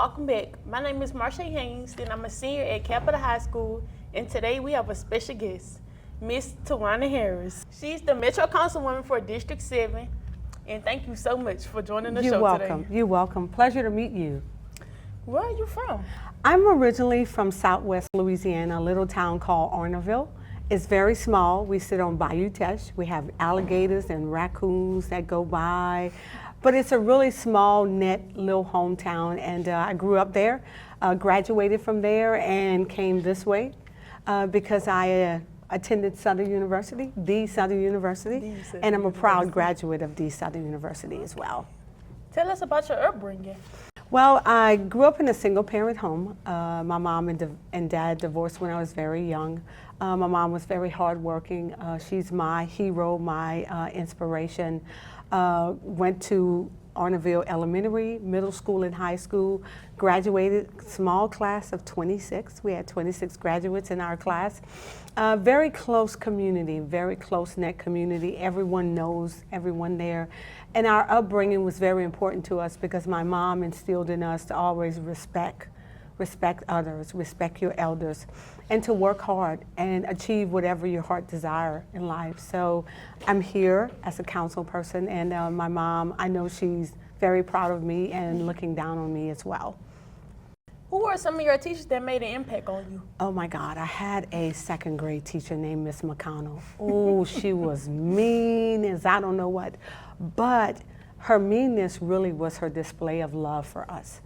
welcome back. My name is Marsha Haynes, and I'm a senior at Capital High School, and today we have a special guest, Miss Twahna Harris. She's the Metro Councilwoman for District 7, and thank you so much for joining the show today. You're welcome. You're welcome. Pleasure to meet you. Where are you from? I'm originally from Southwest Louisiana, a little town called Orneville. It's very small. We sit on Bayou Teche. We have alligators and raccoons that go by. But it's a really small, net little hometown, and I grew up there, graduated from there, and came this way because I attended Southern University, the Southern University, and I'm a proud graduate of the Southern University as well. Tell us about your upbringing. Well, I grew up in a single-parent home. My mom and dad divorced when I was very young. My mom was very hardworking. She's my hero, my inspiration. Went to Orneville Elementary, middle school, and high school. Graduated, small class of 26. We had 26 graduates in our class. Very close community, very close-knit community. Everyone knows everyone there. And our upbringing was very important to us because my mom instilled in us to always respect others, respect your elders, and to work hard and achieve whatever your heart desire in life. So I'm here as a council person, and my mom, I know she's very proud of me and looking down on me as well. Who are some of your teachers that made an impact on you? Oh my God, I had a second grade teacher named Miss McConnell. Oh, she was mean as I don't know what, but her meanness really was her display of love for us.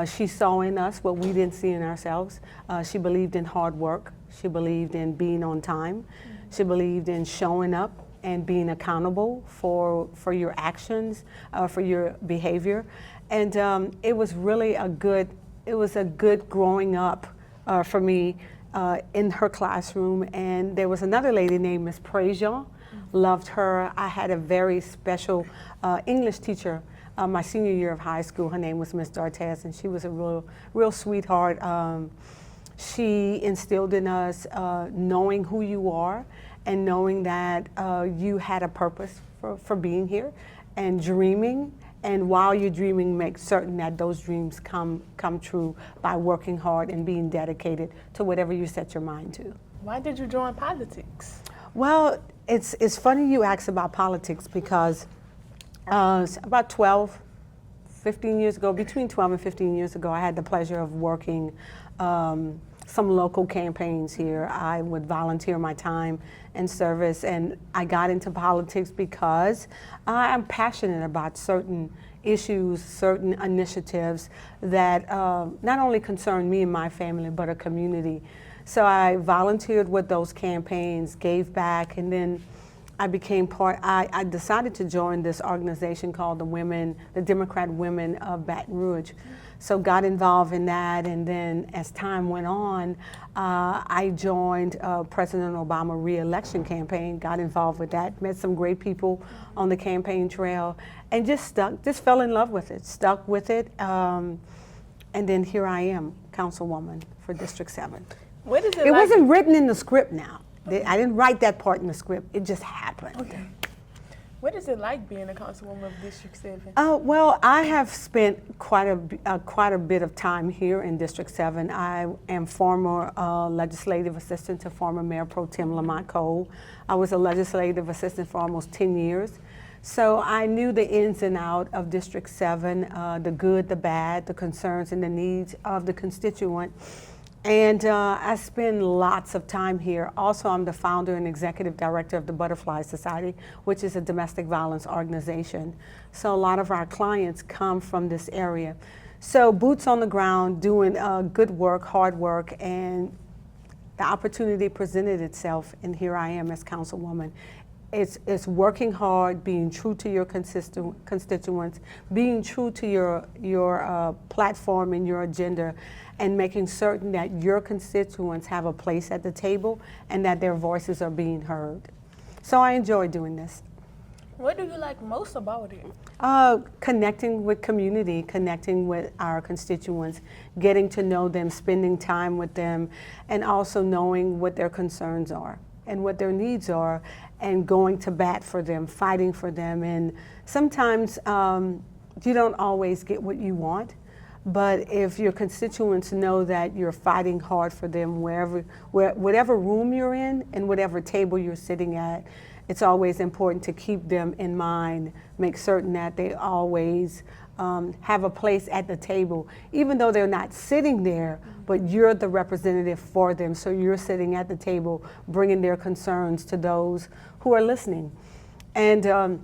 She saw in us what we didn't see in ourselves. She believed in hard work. She believed in being on time. She believed in showing up and being accountable for your actions, for your behavior. And it was really a good growing up for me in her classroom. And there was another lady named Miss Prejean. Loved her. I had a very special English teacher my senior year of high school. Her name was Miss D'Artes, and she was a real sweetheart. She instilled in us knowing who you are and knowing that you had a purpose for being here and dreaming. And while you're dreaming, make certain that those dreams come true by working hard and being dedicated to whatever you set your mind to. Why did you join politics? Well, it's funny you ask about politics because about 15 years ago, between 12 and 15 years ago, I had the pleasure of working some local campaigns here. I would volunteer my time and service, and I got into politics because I'm passionate about certain issues, certain initiatives that not only concern me and my family, but a community. So I volunteered with those campaigns, gave back, and then I became I decided to join this organization called the Democrat Women of Baton Rouge. So got involved in that, and then as time went on, I joined President Obama re-election campaign, got involved with that, met some great people on the campaign trail, and just fell in love with it, stuck with it, and then here I am, Councilwoman for District 7. What is it It like? wasn't written in the script now. I didn't write that part in the script. It just happened. Okay. What is it like being a councilwoman of District 7? Well, I have spent quite a bit of time here in District 7. I am former legislative assistant to former Mayor Pro Tem Lamont Cole. I was a legislative assistant for almost 10 years. So I knew the ins and outs of District 7, the good, the bad, the concerns and the needs of the constituent. And I spend lots of time here. Also, I'm the founder and executive director of the Butterfly Society, which is a domestic violence organization. So a lot of our clients come from this area. So boots on the ground, doing good work, hard work, and the opportunity presented itself, and here I am as Councilwoman. It's working hard, being true to your constituents, being true to your platform and your agenda, and making certain that your constituents have a place at the table and that their voices are being heard. So I enjoy doing this. What do you like most about it? Connecting with community, connecting with our constituents, getting to know them, spending time with them, and also knowing what their concerns are and what their needs are, and going to bat for them, fighting for them. And sometimes you don't always get what you want, But if your constituents know that you're fighting hard for them whatever room you're in and whatever table you're sitting at, it's always important to keep them in mind, make certain that they always have a place at the table, even though they're not sitting there, but you're the representative for them. So you're sitting at the table, bringing their concerns to those who are listening. And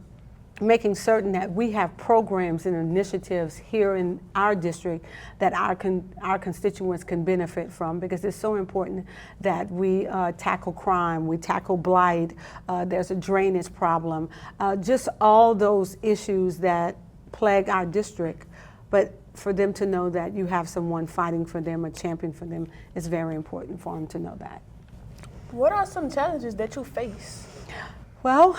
making certain that we have programs and initiatives here in our district that our constituents can benefit from, because it's so important that we tackle crime, we tackle blight, there's a drainage problem, just all those issues that plague our district. But for them to know that you have someone fighting for them, a champion for them, is very important for them to know that. What are some challenges that you face? Well,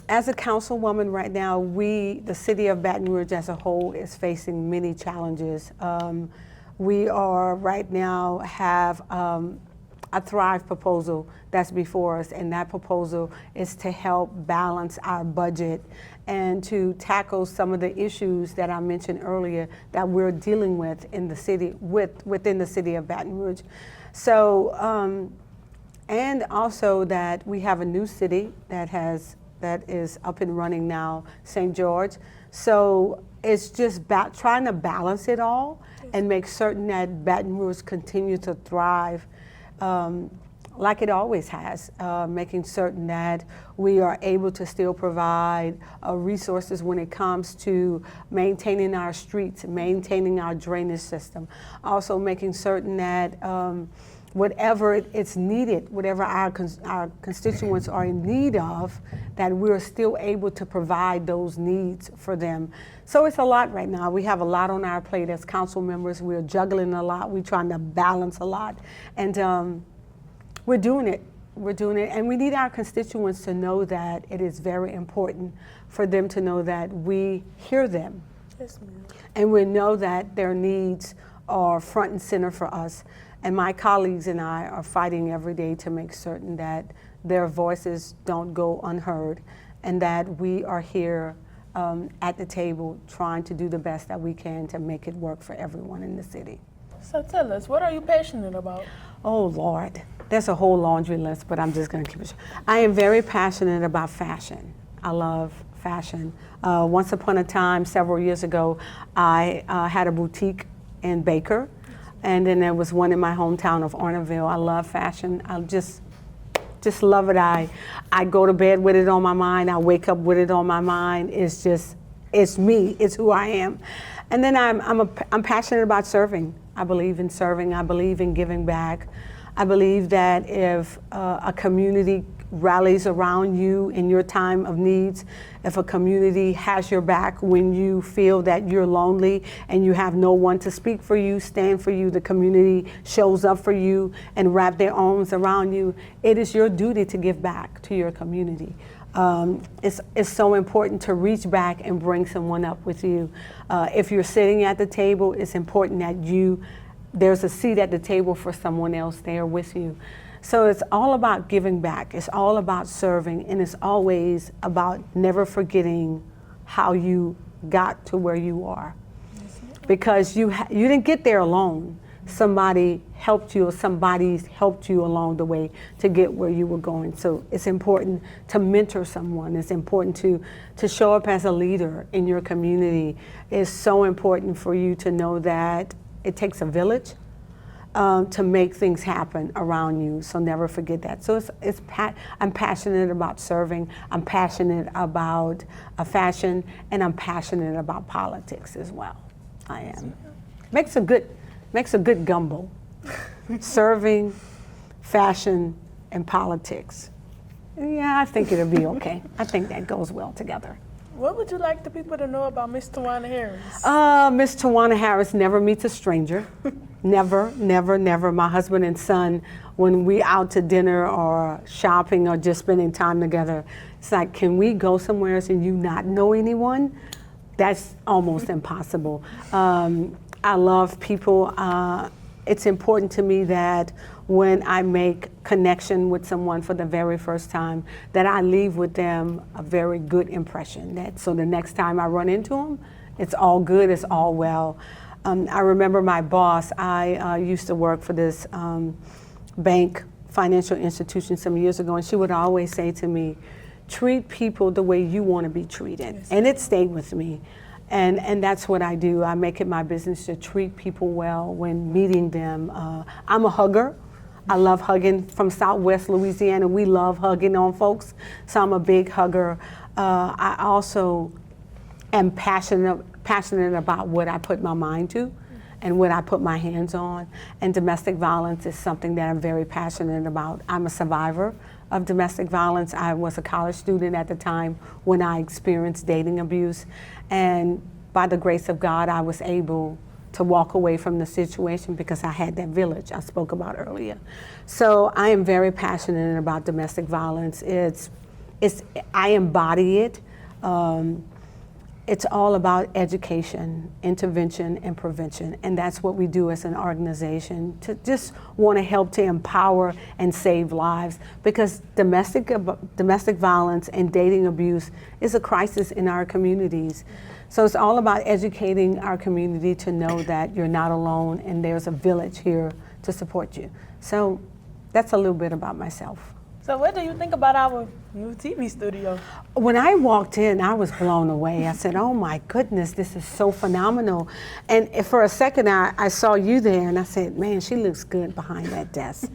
as a councilwoman right now, the city of Baton Rouge as a whole is facing many challenges. We are right now have a Thrive proposal that's before us, and that proposal is to help balance our budget and to tackle some of the issues that I mentioned earlier that we're dealing with in the city, within the city of Baton Rouge. So, and also that we have a new city that is up and running now, St. George. So it's just trying to balance it all and make certain that Baton Rouge continues to thrive like it always has, making certain that we are able to still provide resources when it comes to maintaining our streets, maintaining our drainage system, also making certain that whatever it's needed, whatever our constituents are in need of, that we're still able to provide those needs for them. So it's a lot right now. We have a lot on our plate as council members. We're juggling a lot. We're trying to balance a lot. And we're doing it. We're doing it. And we need our constituents to know that it is very important for them to know that we hear them. Yes, ma'am. And we know that their needs are front and center for us. And my colleagues and I are fighting every day to make certain that their voices don't go unheard, and that we are here at the table trying to do the best that we can to make it work for everyone in the city. So tell us, what are you passionate about? Oh, Lord, there's a whole laundry list, but I'm just going to keep it short. I am very passionate about fashion. I love fashion. Once upon a time, several years ago, I had a boutique in Baker. And then there was one in my hometown of Orneville. I love fashion. I just love it. I go to bed with it on my mind. I wake up with it on my mind. It's me. It's who I am. And then I'm passionate about serving. I believe in serving. I believe in giving back. I believe that if a community rallies around you in your time of needs, if a community has your back when you feel that you're lonely and you have no one to speak for you, stand for you, the community shows up for you and wrap their arms around you, it is your duty to give back to your community. It's so important to reach back and bring someone up with you. If you're sitting at the table, it's important that there's a seat at the table for someone else there with you. So it's all about giving back. It's all about serving, and it's always about never forgetting how you got to where you are. Because you didn't get there alone. Somebody helped you, or somebody's helped you along the way to get where you were going. So it's important to mentor someone. It's important to show up as a leader in your community. It's so important for you to know that it takes a village to make things happen around you. So never forget that. So I'm passionate about serving. I'm passionate about fashion, and I'm passionate about politics as well. I am. Makes a good gumbo. Serving, fashion, and politics. Yeah, I think it'll be okay. I think that goes well together. What would you like the people to know about Miss Twahna Harris? Miss Twahna Harris never meets a stranger. Never, never, never. My husband and son, when we out to dinner or shopping or just spending time together, it's like, can we go somewhere else and you not know anyone? That's almost impossible. I love people. It's important to me that when I make connection with someone for the very first time, that I leave with them a very good impression. So the next time I run into them, it's all good, it's all well. I remember my boss, I used to work for this bank, financial institution some years ago, and she would always say to me, treat people the way you want to be treated. Yes. And it stayed with me. And that's what I do. I make it my business to treat people well when meeting them. I'm a hugger. I love hugging. From Southwest Louisiana, we love hugging on folks, so I'm a big hugger. I also am passionate about what I put my mind to and what I put my hands on. And domestic violence is something that I'm very passionate about. I'm a survivor of domestic violence. I was a college student at the time when I experienced dating abuse. And by the grace of God, I was able to walk away from the situation because I had that village I spoke about earlier. So I am very passionate about domestic violence. I embody it. It's all about education, intervention, and prevention. And that's what we do as an organization, to just want to help to empower and save lives, because domestic violence and dating abuse is a crisis in our communities. So it's all about educating our community to know that you're not alone and there's a village here to support you. So that's a little bit about myself. So what do you think about our new TV studio? When I walked in, I was blown away. I said, oh my goodness, this is so phenomenal. And for a second, I saw you there and I said, man, she looks good behind that desk.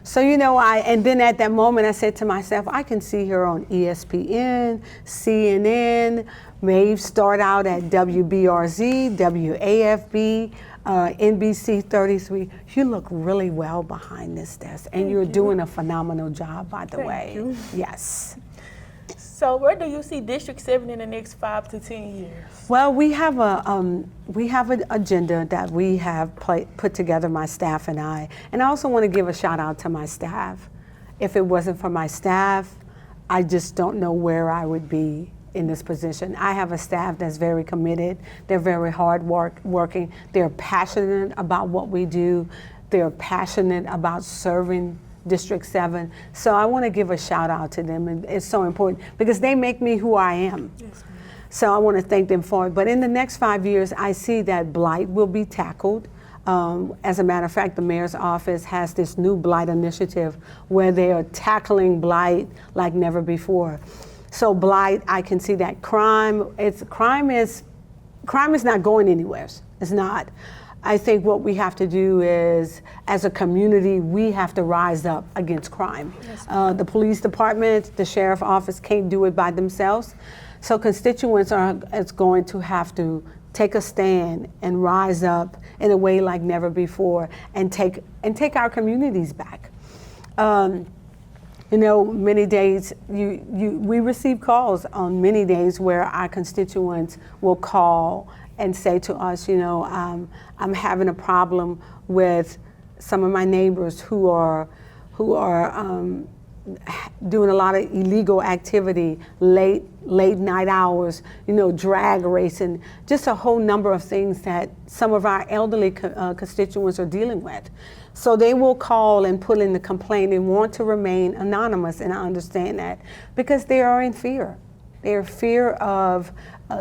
So, and then at that moment, I said to myself, I can see her on ESPN, CNN, maybe start out at WBRZ, WAFB, NBC 33. You look really well behind this desk, and you're doing a phenomenal job, by the way. Thank you. Yes. So where do you see District 7 in the next 5 to 10 years? Well, we have an agenda that we have put together, my staff and I. And I also want to give a shout out to my staff. If it wasn't for my staff, I just don't know where I would be in this position. I have a staff that's very committed. They're very working. They're passionate about what we do. They're passionate about serving District 7. So I want to give a shout out to them. And it's so important because they make me who I am. Yes, so I want to thank them for it. But in the next 5 years, I see that blight will be tackled. As a matter of fact, the mayor's office has this new blight initiative where they are tackling blight like never before. So blight, I can see that crime is not going anywhere. It's not. I think what we have to do is, as a community, we have to rise up against crime. Yes. The police department, the sheriff's office can't do it by themselves. So constituents are going to have to take a stand and rise up in a way like never before and take our communities back. Many days, we receive calls on many days where our constituents will call and say to us, I'm having a problem with some of my neighbors who are doing a lot of illegal activity, late night hours, drag racing, just a whole number of things that some of our elderly constituents are dealing with. So they will call and put in the complaint and want to remain anonymous, and I understand that because they are in fear. They are in fear of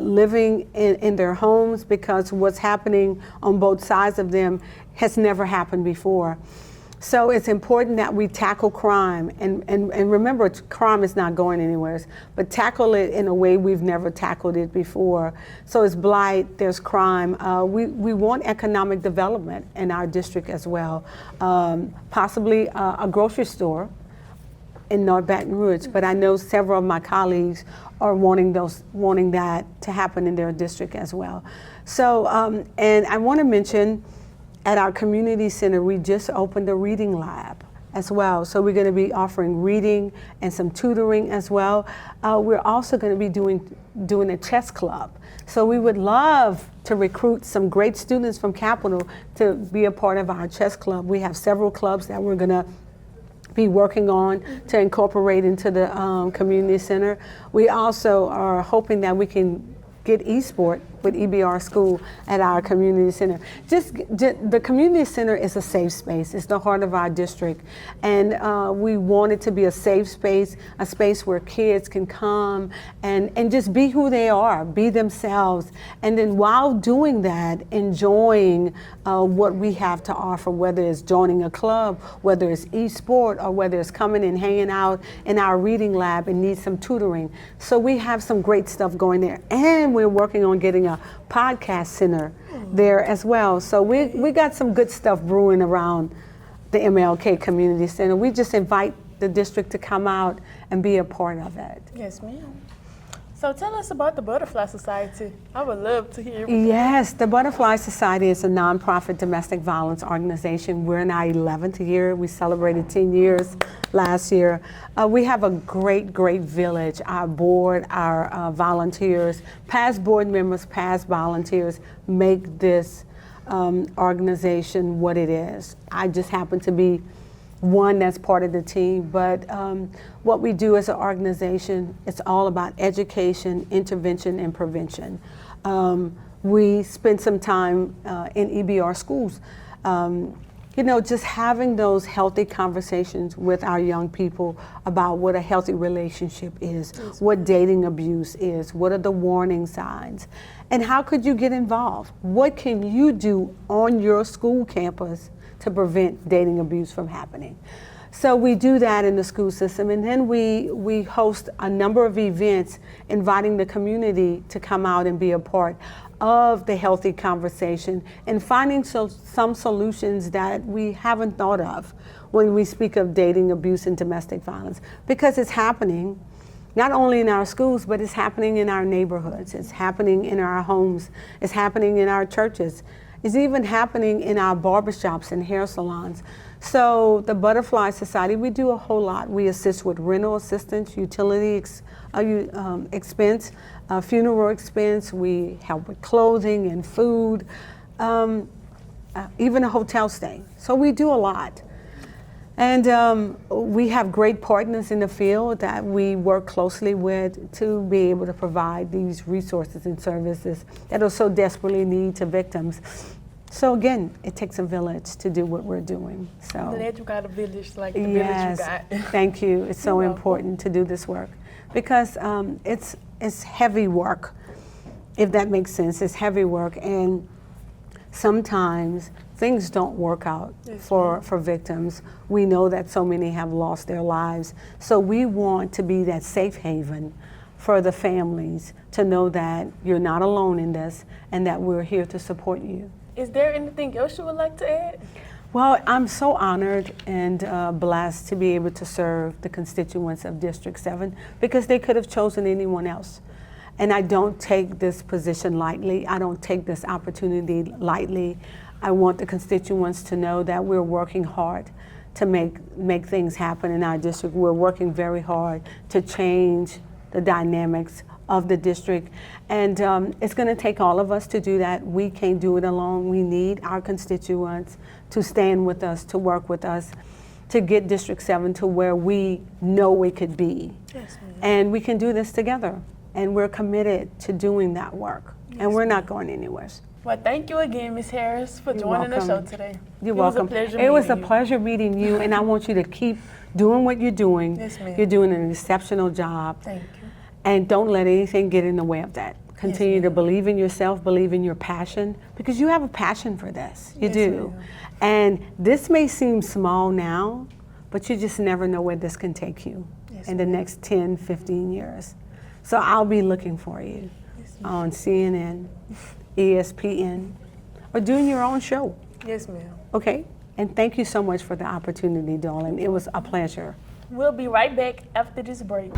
living in their homes because what's happening on both sides of them has never happened before. So it's important that we tackle crime, and remember, crime is not going anywhere, but tackle it in a way we've never tackled it before. So it's blight, there's crime. We want economic development in our district as well. Possibly a grocery store in North Baton Rouge, but I know several of my colleagues are wanting that to happen in their district as well. So, and I want to mention, at our community center, we just opened a reading lab as well. So we're going to be offering reading and some tutoring as well. We're also going to be doing a chess club. So we would love to recruit some great students from Capital to be a part of our chess club. We have several clubs that we're going to be working on to incorporate into the community center. We also are hoping that we can get eSport with EBR School at our community center. The community center is a safe space. It's the heart of our district. And we want it to be a safe space, a space where kids can come and just be who they are, be themselves. And then while doing that, enjoying what we have to offer, whether it's joining a club, whether it's e-sport, or whether it's coming and hanging out in our reading lab and need some tutoring. So we have some great stuff going there. And we're working on getting a podcast center there as well. So we got some good stuff brewing around the MLK Community Center. We just invite the district to come out and be a part of it. Yes, ma'am. So tell us about the Butterfly Society. I would love to hear everything. Yes, the Butterfly Society is a nonprofit domestic violence organization. We're in our 11th year. We celebrated 10 years last year. We have a great, great village. Our board, our volunteers, past board members, past volunteers make this organization what it is. I just happen to be one that's part of the team, but what we do as an organization, it's all about education, intervention, and prevention. We spend some time in EBR schools, just having those healthy conversations with our young people about what a healthy relationship is, what dating abuse is, what are the warning signs, and how could you get involved? What can you do on your school campus to prevent dating abuse from happening? So we do that in the school system, and then we host a number of events inviting the community to come out and be a part of the healthy conversation and finding some solutions that we haven't thought of when we speak of dating abuse and domestic violence, because it's happening not only in our schools, but it's happening in our neighborhoods, it's happening in our homes, it's happening in our churches. It's even happening in our barbershops and hair salons. So the Butterfly Society, we do a whole lot. We assist with rental assistance, utility expense, funeral expense. We help with clothing and food, even a hotel stay. So we do a lot. And we have great partners in the field that we work closely with to be able to provide these resources and services that are so desperately needed to victims. So again, it takes a village to do what we're doing. So I'm glad you got a village like the village you got. Thank you. It's so important to do this work because it's heavy work, if that makes sense. It's heavy work, and sometimes things don't work out for victims. We know that so many have lost their lives. So we want to be that safe haven for the families to know that you're not alone in this and that we're here to support you. Is there anything else you would like to add? Well, I'm so honored and blessed to be able to serve the constituents of District 7 because they could have chosen anyone else. And I don't take this position lightly. I don't take this opportunity lightly. I want the constituents to know that we're working hard to make things happen in our district. We're working very hard to change the dynamics of the district. And it's going to take all of us to do that. We can't do it alone. We need our constituents to stand with us, to work with us, to get District 7 to where we know it could be. Yes, and we can do this together. And we're committed to doing that work. Yes, and we're not going anywhere. Well, thank you again, Ms. Harris, for joining the show today. You're welcome. It was a pleasure meeting you, and I want you to keep doing what you're doing. Yes, ma'am. You're doing an exceptional job. Thank you. And don't let anything get in the way of that. Continue to believe in yourself, believe in your passion, because you have a passion for this. You do. And this may seem small now, but you just never know where this can take you in the next 10, 15 years. So I'll be looking for you on CNN, ESPN, or doing your own show. Yes, ma'am. Okay? And thank you so much for the opportunity, darling. It was a pleasure. We'll be right back after this break.